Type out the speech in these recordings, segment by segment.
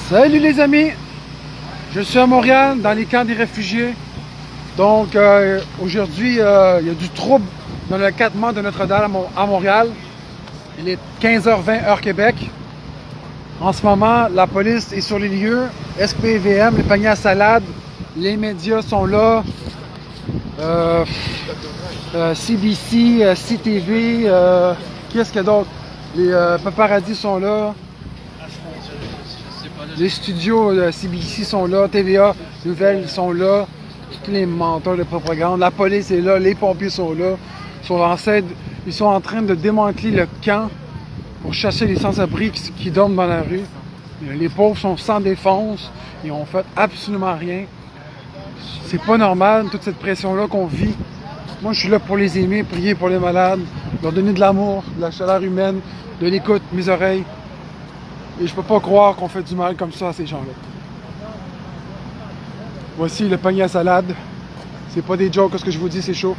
Salut les amis, je suis à Montréal dans les camps des réfugiés. Donc aujourd'hui il y a du trouble dans le cattement de Notre-Dame à Montréal. Il est 15h20 heure Québec. En ce moment la police est sur les lieux, SPVM, les paniers à salade, les médias sont là, CBC, CTV, qu'est-ce qu'il y a d'autre? Les paparazzis sont là. Les studios CBC sont là, TVA Nouvelles sont là, tous les menteurs de propagande, la police est là, les pompiers sont là, ils sont en train de démanteler le camp pour chasser les sans-abri qui dorment dans la rue. Les pauvres sont sans défense, ils ont fait absolument rien. C'est pas normal, toute cette pression-là qu'on vit. Moi, je suis là pour les aimer, prier pour les malades, leur donner de l'amour, de la chaleur humaine, de l'écoute, mes oreilles. Et je peux pas croire qu'on fait du mal comme ça à ces gens-là. Voici le panier à salade. C'est pas des jokes, ce que je vous dis, c'est chaud.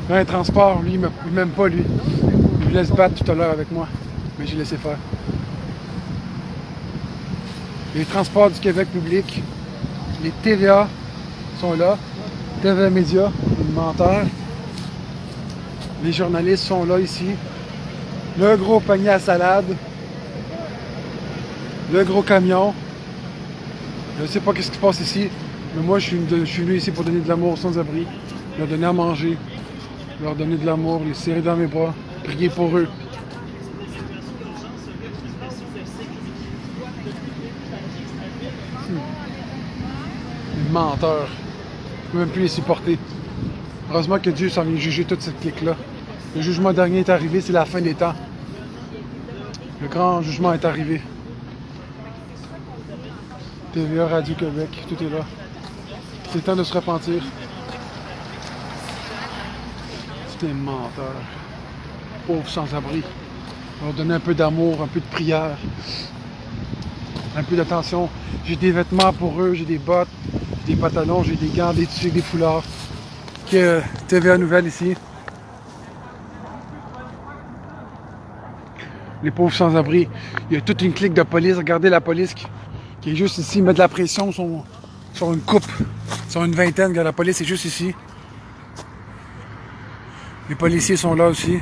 Un transport, lui, il m'aime pas, lui. Il voulait se battre tout à l'heure avec moi, mais j'ai laissé faire. Les transports du Québec public, les TVA sont là. TVA Média, les menteurs. Les journalistes sont là ici. Le gros panier à salade. Le gros camion. Je ne sais pas ce qui se passe ici, mais moi je suis venu ici pour donner de l'amour aux sans-abri, leur donner à manger, leur donner de l'amour, les serrer dans mes bras, prier pour eux. Les menteurs. Je ne peux même plus les supporter. Heureusement que Dieu s'en vient juger toute cette clique-là. Le jugement dernier est arrivé, c'est la fin des temps. Le grand jugement est arrivé. TVA, Radio-Québec, tout est là. C'est temps de se repentir. C'est des menteurs. Pauvres sans-abri. On leur donner un peu d'amour, un peu de prière, un peu d'attention. J'ai des vêtements pour eux, j'ai des bottes, j'ai des pantalons, j'ai des gants, des tissus, des foulards. TVA Nouvelles ici. Les pauvres sans-abri. Il y a toute une clique de police. Regardez la police qui est juste ici, met de la pression sur une coupe, sur une vingtaine, regarde, la police est juste ici. Les policiers sont là aussi.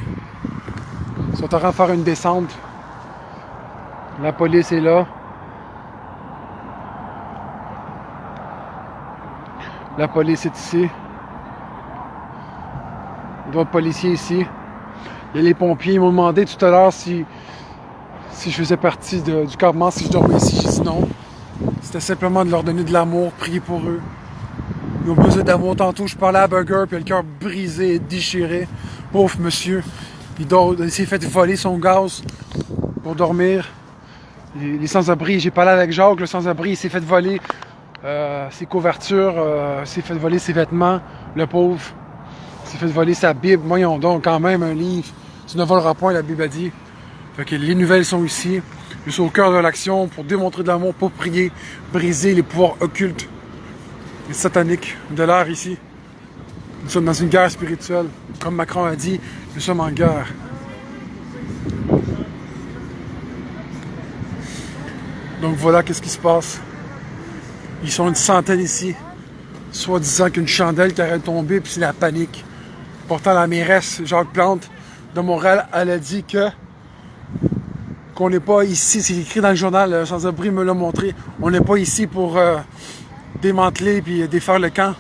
Ils sont en train de faire une descente. La police est là. La police est ici. D'autres policiers ici. Il y a les pompiers, ils m'ont demandé tout à l'heure si je faisais partie du campement, si je dormais ici. J'ai dit non. C'était simplement de leur donner de l'amour, prier pour eux. Ils ont besoin d'amour. Tantôt, je parlais à Burger, puis il a le cœur brisé, déchiré. Pauvre monsieur. Il s'est fait voler son gaz pour dormir. Les sans-abri, j'ai parlé avec Jacques, le sans-abri, il s'est fait voler ses couvertures, s'est fait voler ses vêtements. Le pauvre s'est fait voler sa Bible. Voyons donc, quand même, un livre. Tu ne voleras point, la Bible a dit. Fait que les nouvelles sont ici. Je suis au cœur de l'action pour démontrer de l'amour, pour prier, briser les pouvoirs occultes et sataniques de l'air ici. Nous sommes dans une guerre spirituelle. Comme Macron a dit, nous sommes en guerre. Donc voilà qu'est-ce qui se passe. Ils sont une centaine ici, soi-disant qu'une chandelle qui aurait tombé, puis c'est la panique. Pourtant, la mairesse Jacques Plante de Montréal, elle a dit qu'on n'est pas ici, c'est écrit dans le journal, le sans-abri me l'a montré, on n'est pas ici pour démanteler puis défaire le camp,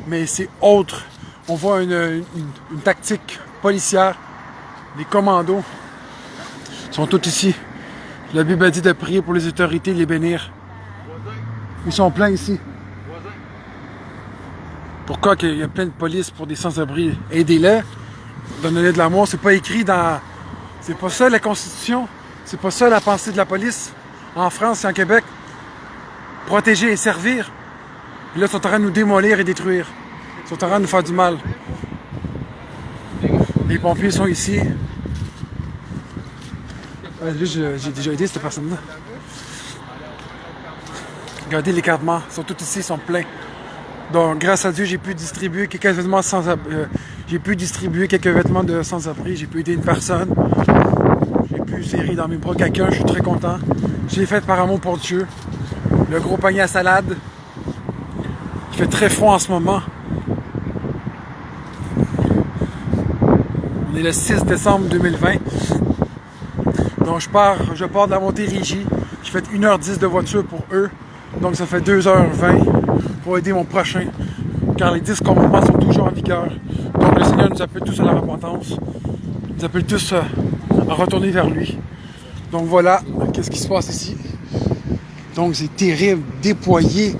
mais c'est autre. On voit une tactique policière, les commandos sont tous ici. La Bible a dit de prier pour les autorités, de les bénir. Ils sont pleins ici. Pourquoi qu'il y a plein de police pour des sans-abri? Aidez-les, donnez-les de l'amour, c'est pas écrit dans... C'est pas ça la Constitution. C'est pas ça la pensée de la police en France et en Québec. Protéger et servir. Et là, ils sont en train de nous démolir et détruire. Ils sont en train de nous faire du mal. Les pompiers sont ici. J'ai déjà aidé cette personne-là. Regardez les campements. Ils sont tous ici, ils sont pleins. Donc, grâce à Dieu, j'ai pu distribuer quelques vêtements de sans-abri. J'ai pu aider une personne. J'ai pu serrer dans mes bras quelqu'un. Je suis très content. Je l'ai faite par amour pour Dieu. Le gros panier à salade. Il fait très froid en ce moment. On est le 6 décembre 2020. Donc je pars de la Montérégie. J'ai fait 1h10 de voiture pour eux. Donc ça fait 2h20 pour aider mon prochain. Car les 10 commandements sont toujours en vigueur. Donc le Seigneur nous appelle tous à la repentance. Il nous appelle tous à retourner vers lui. Donc voilà, qu'est-ce qui se passe ici. Donc c'est terrible, déployer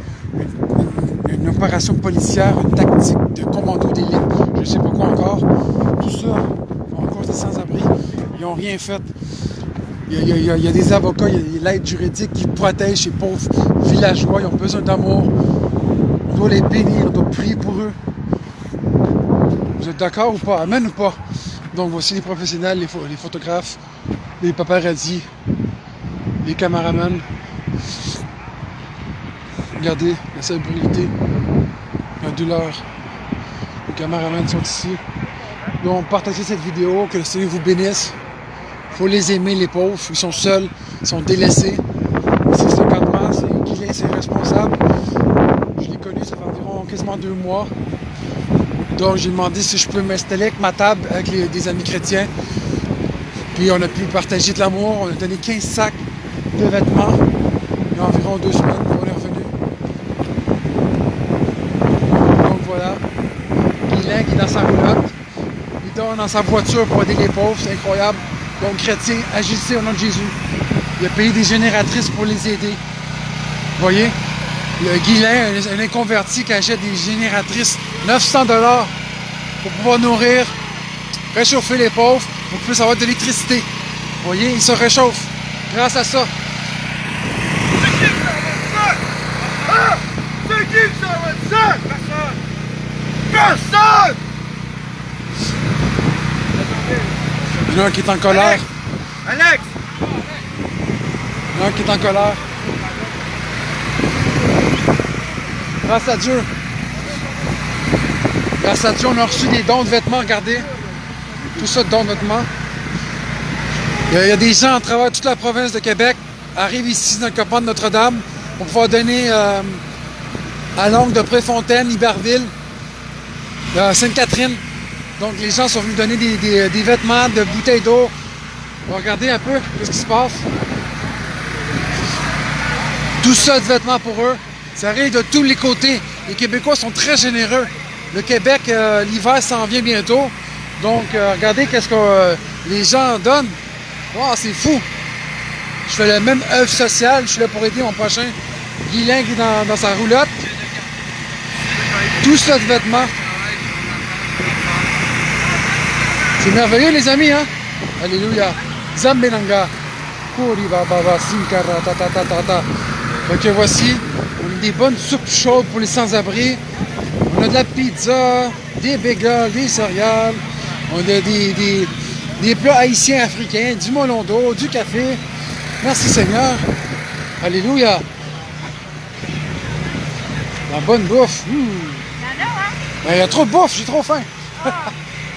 une opération policière, une tactique de commando d'élite, je ne sais pas quoi encore. Tout ça, en cause des sans-abri, ils n'ont rien fait. Il y a des avocats, il y a l'aide juridique qui protège ces pauvres villageois, ils ont besoin d'amour. On doit les bénir, on doit prier pour eux. Vous êtes d'accord ou pas? Amen ou pas? Donc voici les professionnels, les photographes, les paparazzis, les caméramans. Regardez la célébrité, la douleur. Les caméramans sont ici. Donc partagez cette vidéo, que le Seigneur vous bénisse. Il faut les aimer, les pauvres. Ils sont seuls, ils sont délaissés. C'est ce campement, c'est Guilain, c'est responsable. Je l'ai connu, ça fait environ quasiment 2 mois. Donc j'ai demandé si je peux m'installer avec ma table avec des amis chrétiens. Puis on a pu partager de l'amour. On a donné 15 sacs de vêtements. Il y a environ 2 semaines, on est revenu. Donc voilà. Guilain qui est dans sa roulotte. Il dort dans sa voiture pour aider les pauvres, c'est incroyable. Donc chrétiens, agissez au nom de Jésus. Il a payé des génératrices pour les aider. Vous voyez? Le Guilain, un inconverti qui achète des génératrices, 900 $ pour pouvoir nourrir, réchauffer les pauvres, pour plus avoir de l'électricité. Vous voyez, il se réchauffe grâce à ça. C'est qui que ça va ça? Personne! Personne! Il y en a un qui est en colère. Alex! Il y en a un qui est en colère. Grâce à Dieu. Grâce à Dieu, on a reçu des dons de vêtements, regardez. Tout ça de dons de vêtements. Il y a des gens à travers toute la province de Québec arrivent ici dans le campement de Notre-Dame pour pouvoir donner à Longue de Préfontaine, Iberville, Sainte-Catherine. Donc les gens sont venus donner des vêtements, de bouteilles d'eau. On va regarder un peu ce qui se passe. Tout ça de vêtements pour eux. Ça arrive de tous les côtés. Les Québécois sont très généreux. Le Québec, l'hiver s'en vient bientôt. Donc regardez qu'est-ce que les gens donnent. Wow, c'est fou. Je fais la même œuvre sociale. Je suis là pour aider mon prochain Guilain qui est dans sa roulotte. Tout ça de vêtements. C'est merveilleux les amis, hein? Alléluia. Zambenanga. Kori baba sinkara ta ta ta ta ta. Donc voici, on a des bonnes soupes chaudes pour les sans-abri. On a de la pizza, des bagels, des céréales. On a des plats haïtiens africains, du melon d'eau, du café. Merci Seigneur. Alléluia. La bonne bouffe. Ben, il y a trop de bouffe, j'ai trop faim.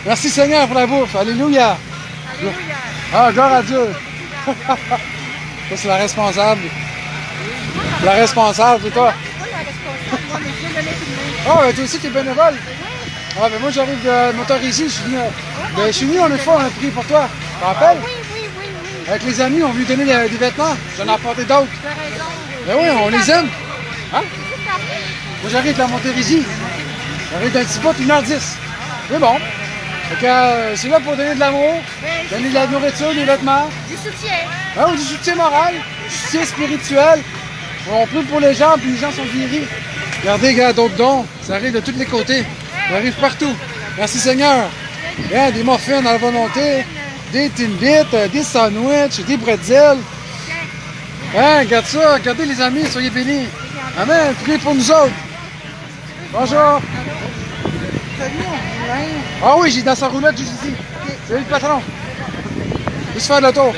Merci Seigneur pour la bouffe. Alléluia. Alléluia. Ah, gloire à Dieu. Ça, c'est la responsable. La responsable, c'est toi. Moi, la responsable, moi, mais je viens donner tout de même. Ah, ben toi aussi, t'es bénévole. Ah, ben moi, j'arrive de Montérégie. Je suis venu en effet, on a pris pour toi. Tu te rappelles? Oui, oui, oui, oui. Avec les amis, on veut lui donner des vêtements. J'en ai apporté d'autres. Tu as raison. Ben oui, on les aime. Hein? C'est parfait. Moi, j'arrive de la Montérégie. J'arrive d'un petit bout, 1h10. C'est bon. Fait que c'est là pour donner de l'amour, donner de la nourriture, des vêtements. Du soutien. Ah, du soutien moral, du soutien spirituel. On prie pour les gens, puis les gens sont guéris. Regardez, gars, d'autres dons. Ça arrive de tous les côtés. Ça arrive partout. Merci Seigneur. Hein, des muffins à la volonté, des Timbits, des sandwichs, des bretzels. Hein, regarde ça. Regardez les amis, soyez bénis. Amen. Priez pour nous autres. Bonjour. Ah oui, j'ai dans sa roulotte juste ici. C'est lui le patron. Juste faire le tour.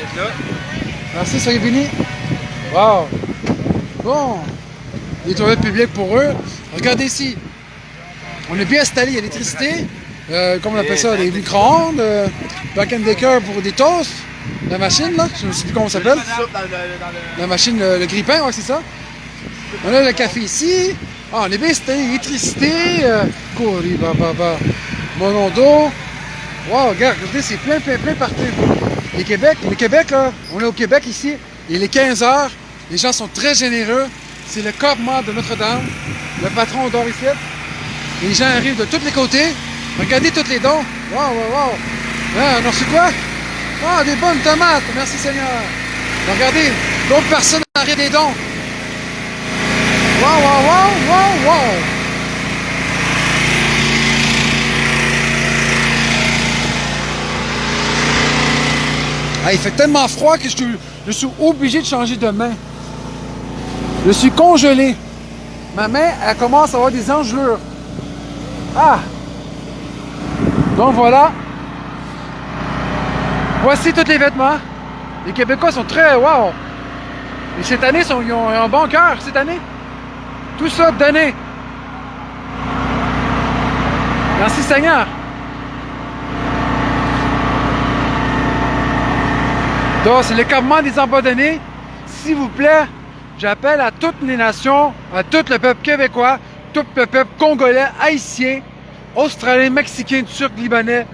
Merci, soyez bénis. Wow. Bon. Les toilettes publiques pour eux. Regardez ici. On est bien installé, il y a l'électricité. Comment on appelle ça? Des micro-ondes. Black & Decker pour des toasts. La machine, là, je me sais plus comment ça s'appelle. La machine, le grille-pain, ouais, c'est ça. On a le café ici. Ah, on est bien, c'était électricité. Courri, baba. Monon d'eau. Wow, regarde, regardez, c'est plein partout. Le Québec, là, on est au Québec ici. Il est 15 heures. Les gens sont très généreux. C'est le campement de Notre-Dame. Le patron dort ici. Les gens arrivent de tous les côtés. Regardez tous les dons. Wow. Ah, on a reçu quoi? Ah, des bonnes tomates. Merci Seigneur. Regardez, d'autres personnes arrivent des dons. Wow. Ah, il fait tellement froid que je suis obligé de changer de main. Je suis congelé. Ma main, elle commence à avoir des engelures. Ah! Donc voilà. Voici tous les vêtements. Les Québécois sont très... Wow! Et cette année, ils ont un bon cœur, cette année. Tout ça donné. Merci Seigneur. Donc, c'est le campement des abandonnés. S'il vous plaît, j'appelle à toutes les nations, à tout le peuple québécois, tout le peuple congolais, haïtien, australien, mexicain, turc, libanais,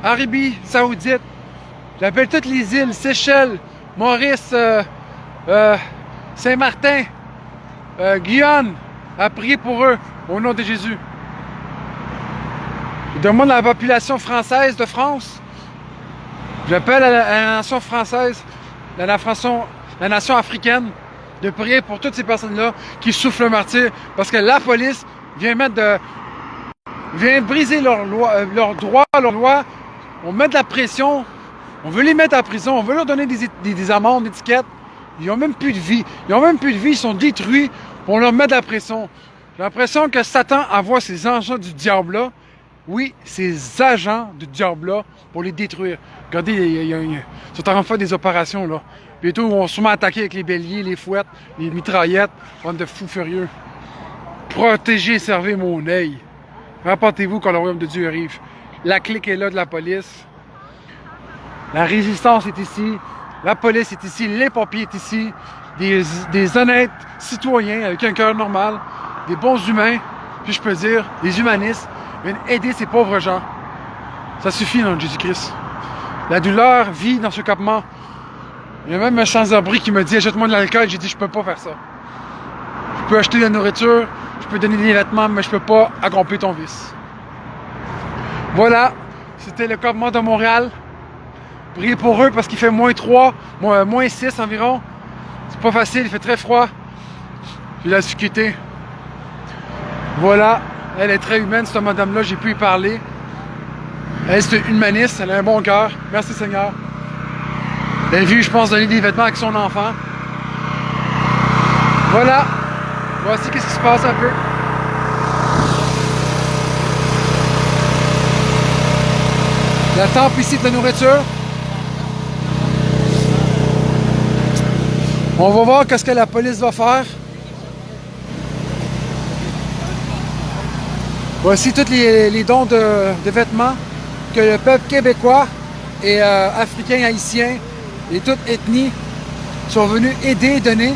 Arabie saoudite. J'appelle toutes les îles, Seychelles, Maurice, Saint-Martin, Guyane, à prier pour eux, au nom de Jésus. Je demande à la population française de France. J'appelle à la nation française, la nation africaine, de prier pour toutes ces personnes-là qui souffrent le martyre, parce que la police vient briser leurs droits, leurs lois. On met de la pression, on veut les mettre en prison, on veut leur donner des amendes, des étiquettes. Ils n'ont même plus de vie. Ils sont détruits pour leur mettre de la pression. J'ai l'impression que Satan envoie ses agents du diable-là. Oui, ces agents du diable-là pour les détruire. Regardez, ils sont en train de faire des opérations, là. Bientôt, ils vont sûrement attaquer avec les béliers, les fouettes, les mitraillettes. Bande de fous furieux. Protégez et servez mon œil. Rapportez-vous quand le royaume de Dieu arrive. La clique est là de la police. La résistance est ici. La police est ici. Les pompiers sont ici. Des honnêtes citoyens avec un cœur normal. Des bons humains. Puis je peux dire, des humanistes. Viennent aider ces pauvres gens. Ça suffit, non, Jésus-Christ. La douleur vit dans ce campement. Il y a même un sans-abri qui me dit « Achète-moi de l'alcool ». J'ai dit « Je peux pas faire ça. Je peux acheter de la nourriture, je peux donner des vêtements, mais je peux pas accomplir ton vice. » Voilà, c'était le campement de Montréal. Priez pour eux parce qu'il fait -3, -6 environ. C'est pas facile, il fait très froid. J'ai la difficulté. Voilà. Elle est très humaine, cette madame-là, j'ai pu y parler. Elle, c'est une humaniste, elle a un bon cœur. Merci Seigneur. Elle a vu, je pense, donner des vêtements avec son enfant. Voilà. Voici qu'est-ce qui se passe un peu. La tempe ici de la nourriture. On va voir qu'est-ce que la police va faire. Voici tous les dons de vêtements que le peuple québécois et africain, haïtien et toute ethnie sont venus aider et donner.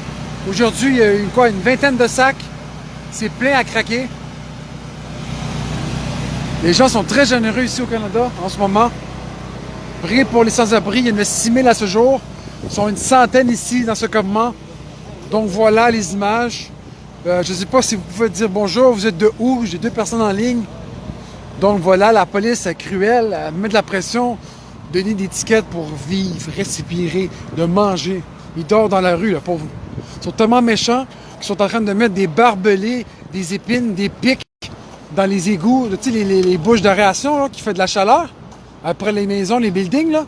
Aujourd'hui, il y a une vingtaine de sacs. C'est plein à craquer. Les gens sont très généreux ici au Canada en ce moment. Priez pour les sans-abri. Il y en a 6 000 à ce jour. Ils sont une centaine ici dans ce campement. Donc voilà les images. Je ne sais pas si vous pouvez dire bonjour, vous êtes de où? J'ai 2 personnes en ligne. Donc voilà, la police est cruelle, elle met de la pression, donner des tickets pour vivre, respirer, de manger. Ils dorment dans la rue, là, pauvres. Ils sont tellement méchants qu'ils sont en train de mettre des barbelés, des épines, des pics dans les égouts, tu sais, les bouches d'aération là, qui fait de la chaleur. Après les maisons, les buildings, là,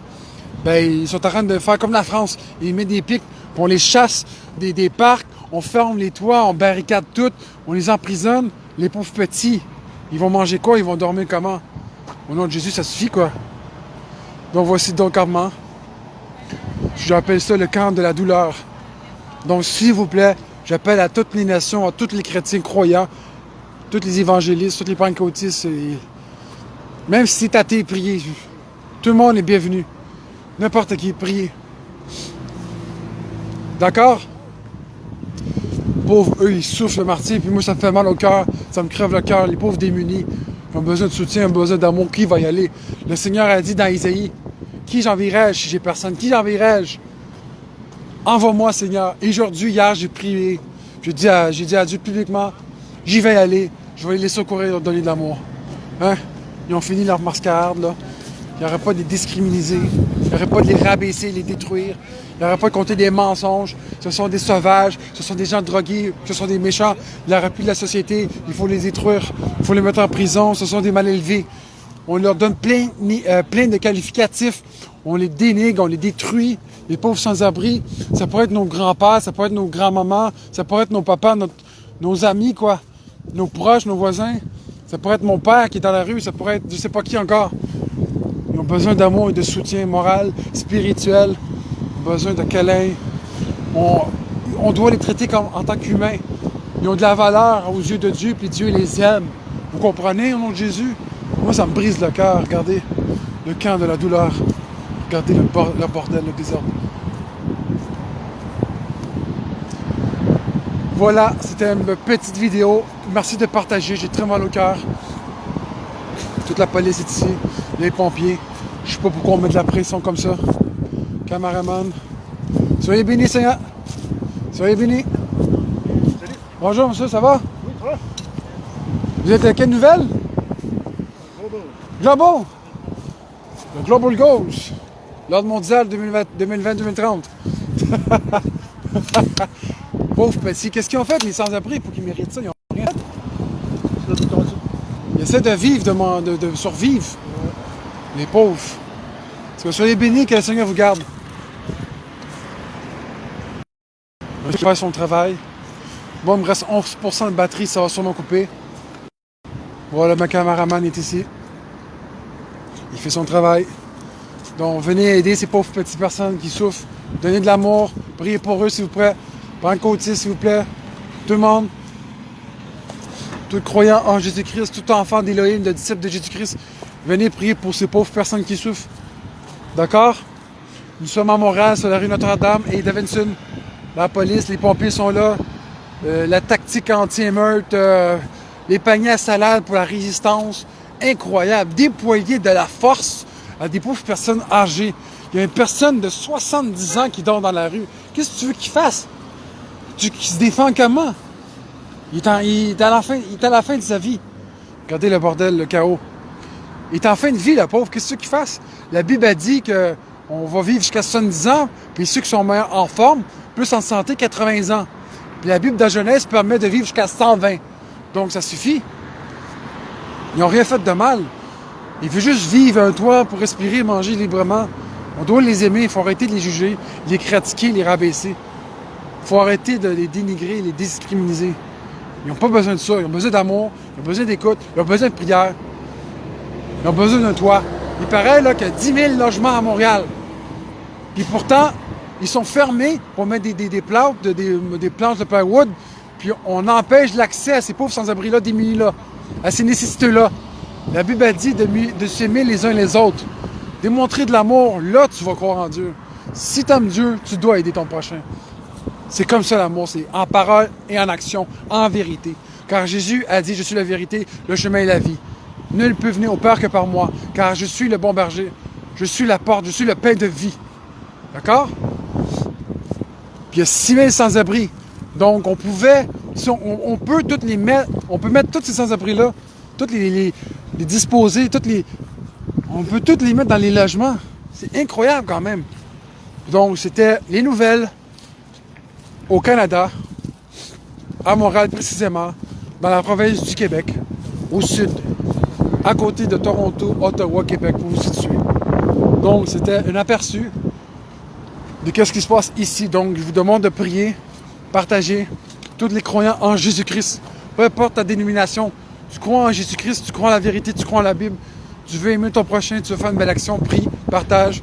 ben, ils sont en train de faire comme la France. Ils mettent des pics, puis on les chasse des parcs. On ferme les toits, on barricade tout, on les emprisonne. Les pauvres petits, ils vont manger quoi? Ils vont dormir comment? Au nom de Jésus, ça suffit quoi? Donc voici donc campement. J'appelle ça le camp de la douleur. Donc s'il vous plaît, j'appelle à toutes les nations, à tous les chrétiens croyants, tous les évangélistes, tous les pentecôtistes, même si c'est athée, priez. Tout le monde est bienvenu. N'importe qui, priez. D'accord? Pauvres, eux, ils souffrent le martyr, puis moi, ça me fait mal au cœur, ça me crève le cœur, les pauvres démunis, qui ont besoin de soutien, ont besoin d'amour, qui va y aller? Le Seigneur a dit dans Isaïe, qui j'enverrai-je si j'ai personne? Qui j'enverrai-je? Envoie-moi, Seigneur. Et aujourd'hui, hier, j'ai prié, j'ai dit à Dieu publiquement, j'y vais aller, je vais les secourir et leur donner de l'amour. Hein? Ils ont fini leur mascarade, là. Il n'y aurait pas de les discriminer, il n'y aurait pas de les rabaisser, les détruire. Il n'y aurait pas de compter des mensonges. Ce sont des sauvages, ce sont des gens drogués, ce sont des méchants. Il n'y aurait plus de la société. Il faut les détruire, il faut les mettre en prison. Ce sont des mal élevés. On leur donne plein de qualificatifs. On les dénigre, on les détruit. Les pauvres sans-abri, ça pourrait être nos grands-pères, ça pourrait être nos grands-mamans, ça pourrait être nos papas, nos amis, quoi. Nos proches, nos voisins. Ça pourrait être mon père qui est dans la rue, ça pourrait être je sais pas qui encore. Ils ont besoin d'amour et de soutien moral, spirituel, ils ont besoin de câlins. On doit les traiter en tant qu'humains. Ils ont de la valeur aux yeux de Dieu, puis Dieu les aime. Vous comprenez, au nom de Jésus? Moi, ça me brise le cœur. Regardez le camp de la douleur. Regardez le bordel, le désordre. Voilà, c'était une petite vidéo. Merci de partager, j'ai très mal au cœur. Toute la police est ici, les pompiers. Je sais pas pourquoi on met de la pression comme ça. Cameraman. Soyez bénis, Seigneur. Soyez bénis. Salut. Bonjour, monsieur, ça va? Oui, ça va? Vous êtes à quelle nouvelle? Globo. Le Global Goals. L'ordre mondial 2020-2030. Pauvre petit. Qu'est-ce qu'ils ont fait, les sans-abri, pour qu'ils méritent ça? Ils ont rien fait. Ils essaient de vivre, de survivre. Les pauvres. Soyez bénis, que le Seigneur vous garde. Je vais faire son travail. Bon, il me reste 11% de batterie, ça va sûrement couper. Voilà, ma cameraman est ici. Il fait son travail. Donc, venez aider ces pauvres petites personnes qui souffrent. Donnez de l'amour. Priez pour eux, s'il vous plaît. Pentecôtistes, s'il vous plaît. Tout le monde. Tout croyant en Jésus-Christ, tout enfant d'Élohim, de disciple de Jésus-Christ. Venez prier pour ces pauvres personnes qui souffrent. D'accord? Nous sommes à Montréal, sur la rue Notre-Dame et Davidson. La police, les pompiers sont là. La tactique anti-émeute. Les paniers à salade pour la résistance. Incroyable. Déployer de la force à des pauvres personnes âgées. Il y a une personne de 70 ans qui dort dans la rue. Qu'est-ce que tu veux qu'il fasse? Qu'il se défend comment? Il est à la fin de sa vie. Regardez le bordel, le chaos. Il est en fin de vie, le pauvre. Qu'est-ce que tu veux qu'il fasse? La Bible a dit qu'on va vivre jusqu'à 70 ans, puis ceux qui sont meilleurs en forme, plus en santé, 80 ans. Puis la Bible de la jeunesse permet de vivre jusqu'à 120. Donc ça suffit. Ils n'ont rien fait de mal. Ils veulent juste vivre un toit pour respirer, manger librement. On doit les aimer, il faut arrêter de les juger, les critiquer, les rabaisser. Il faut arrêter de les dénigrer, les discriminer. Ils n'ont pas besoin de ça, ils ont besoin d'amour, ils ont besoin d'écoute, ils ont besoin de prière. Ils ont besoin d'un toit. Il paraît là, qu'il y a 10 000 logements à Montréal. Puis pourtant, ils sont fermés pour mettre des planches, des planches de plywood. Puis on empêche l'accès à ces pauvres sans-abri-là, démunis-là, à ces nécessiteux-là. La Bible a dit de s'aimer les uns les autres. Démontrer de l'amour, là, tu vas croire en Dieu. Si tu aimes Dieu, tu dois aider ton prochain. C'est comme ça l'amour, c'est en parole et en action, en vérité. Car Jésus a dit, je suis la vérité, le chemin et la vie. Nul ne peut venir au Père que par moi, car je suis le bon berger. Je suis la porte, je suis le pain de vie. D'accord? Puis il y a 6 000 sans-abri. Donc on pouvait, si on peut toutes les mettre, on peut mettre tous ces sans-abri-là, toutes les disposer, on peut toutes les mettre dans les logements. C'est incroyable quand même. Donc c'était les nouvelles au Canada, à Montréal précisément, dans la province du Québec, au sud, à côté de Toronto, Ottawa, Québec, pour vous situer. Donc c'était un aperçu de ce qui se passe ici. Donc je vous demande de prier, partager, tous les croyants en Jésus-Christ, peu importe ta dénomination, tu crois en Jésus-Christ, tu crois en la vérité, tu crois en la Bible, tu veux aimer ton prochain, tu veux faire une belle action, prie, partage.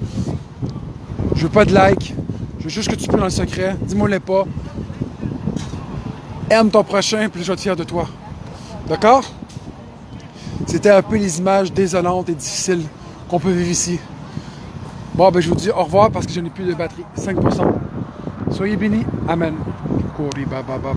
Je veux pas de like, je veux juste que tu pries dans le secret, dis-moi-les pas. Aime ton prochain, puis je vais être fier de toi. D'accord? C'était un peu les images désolantes et difficiles qu'on peut vivre ici. Bon, ben je vous dis au revoir parce que je n'ai plus de batterie. 5%. Soyez bénis. Amen. Kori baba baba.